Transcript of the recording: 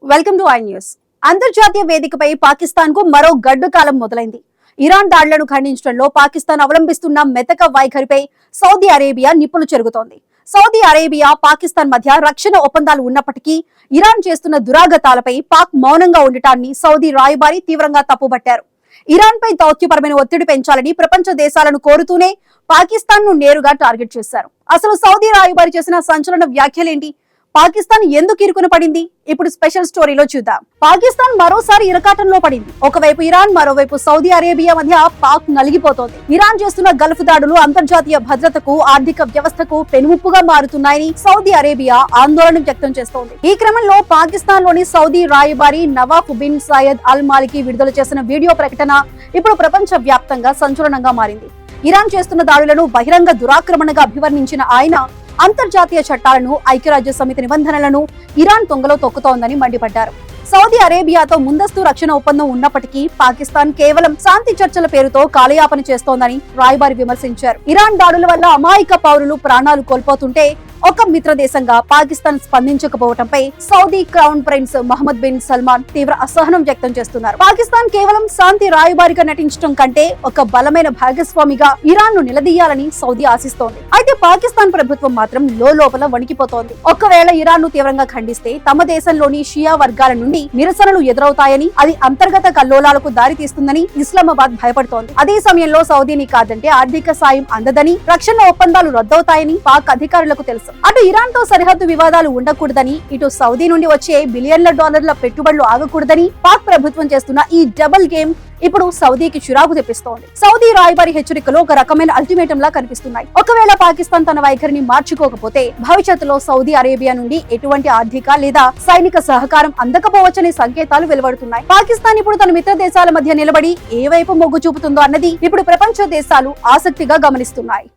Welcome to I news. అంతర్జాతీయ వేదికపై పాకిస్తాన్ కు మరో గడ్డు కాలం మొదలైంది. ఇరాన్ దాడులను ఖండించడంలో పాకిస్తాన్ అవలంబిస్తున్న మెతక వైఖరిపై సౌదీ అరేబియా నిప్పులు చెరుగుతోంది. సౌదీ అరేబియా, పాకిస్తాన్ మధ్య రక్షణ ఒప్పందాలు ఉన్నప్పటికీ ఇరాన్ చేస్తున్న దురాగతాలపై పాక్ మౌనంగా ఉండటాన్ని సౌదీ రాయబారి తీవ్రంగా తప్పుబట్టారు. ఇరాన్ పై దౌత్యపరమైన ఒత్తిడి పెంచాలని ప్రపంచ దేశాలను కోరుతూనే పాకిస్తాన్ ను నేరుగా టార్గెట్ చేశారు. అసలు సౌదీ రాయబారి చేసిన సంచలన వ్యాఖ్యలేంటి? పాకిస్తాన్ ఎందుకు ఇరుకున పడింది? ఇప్పుడు స్పెషల్ స్టోరీలో చూద్దాం. పాకిస్తాన్ మరోసారి ఇరకాటంలో పడింది. ఒకవైపు ఇరాన్, మరోవైపు సౌదీ అరేబియా మధ్య పాక్ నలిగిపోతోంది. ఇరాన్ చేస్తున్న గల్ఫ్ దాడులు అంతర్జాతీయ భద్రతకు, ఆర్థిక వ్యవస్థకు పెనుముప్పుగా మారుతున్నాయని సౌదీ అరేబియా ఆందోళన వ్యక్తం చేస్తోంది. ఈ క్రమంలో పాకిస్తాన్ లోని సౌదీ రాయబారి నవాఫ్ బిన్ సయద్ అల్ మాలికి విడుదల చేసిన వీడియో ప్రకటన ఇప్పుడు ప్రపంచ వ్యాప్తంగా సంచలనంగా మారింది. ఇరాన్ చేస్తున్న దాడులను బహిరంగ దురాక్రమణగా అభివర్ణించిన ఆయన అంతర్జాతీయ చట్టాలను, ఐక్యరాజ్య సమితి నిబంధనలను ఇరాన్ తొంగలో తొక్కుతోందని మండిపడ్డారు. సౌదీ అరేబియాతో ముందస్తు రక్షణ ఒప్పందం ఉన్నప్పటికీ పాకిస్తాన్ కేవలం శాంతి చర్చల పేరుతో కాలయాపన చేస్తోందని రాయబారి విమర్శించారు. ఇరాన్ దాడుల వల్ల అమాయక పౌరులు ప్రాణాలు కోల్పోతుంటే ఒక మిత్ర దేశంగా పాకిస్తాన్ స్పందించకపోవడంపై Saudi crown prince Mohammed bin Salman తీవ్ర అసహనం వ్యక్తం చేస్తున్నారు. పాకిస్తాన్ కేవలం శాంతి రాయబారిగా నటించడం కంటే ఒక బలమైన భాగస్వామిగా ఇరాన్ ను నిలదీయాలని సౌదీ ఆశిస్తోంది. అయితే పాకిస్తాన్ ప్రభుత్వం మాత్రం లోపల వణికిపోతోంది. ఒకవేళ ఇరాన్ ను తీవ్రంగా ఖండిస్తే తమ దేశంలోని షియా వర్గాల నుండి నిరసనలు ఎదురవుతాయని, అది అంతర్గత కల్లోలాలకు దారి తీస్తుందని ఇస్లామాబాద్ భయపడుతోంది. అదే సమయంలో సౌదీని కాదంటే ఆర్థిక సాయం అందదని, రక్షణ ఒప్పందాలు రద్దవుతాయని పాక్ అధికారులకు తెలుసు. అటు ఇరాన్ తో సరిహద్దు వివాదాలు ఉండకూడదని, ఇటు సౌదీ నుండి వచ్చే బిలియన్ల డాలర్ల పెట్టుబడులు ఆగకూడదని పాక్ ప్రభుత్వం చేస్తున్న ఈ డబుల్ గేమ్ ఇప్పుడు సౌదీకి చిరాకు తెప్పిస్తోంది. సౌదీ రాయబారి హెచ్చరికలు ఒక రకమైన అల్టిమేటం లా కనిపిస్తున్నాయి. ఒకవేళ పాకిస్తాన్ తన వైఖరిని మార్చుకోకపోతే భవిష్యత్తులో సౌదీ అరేబియా నుండి ఎటువంటి ఆర్థిక లేదా సైనిక సహకారం అందకపోవచ్చనే సంకేతాలు వెలువడుతున్నాయి. పాకిస్తాన్ ఇప్పుడు తన మిత్ర దేశాల మధ్య నిలబడి ఏ వైపు మొగ్గు చూపుతుందో అన్నది ఇప్పుడు ప్రపంచ దేశాలు ఆసక్తిగా గమనిస్తున్నాయి.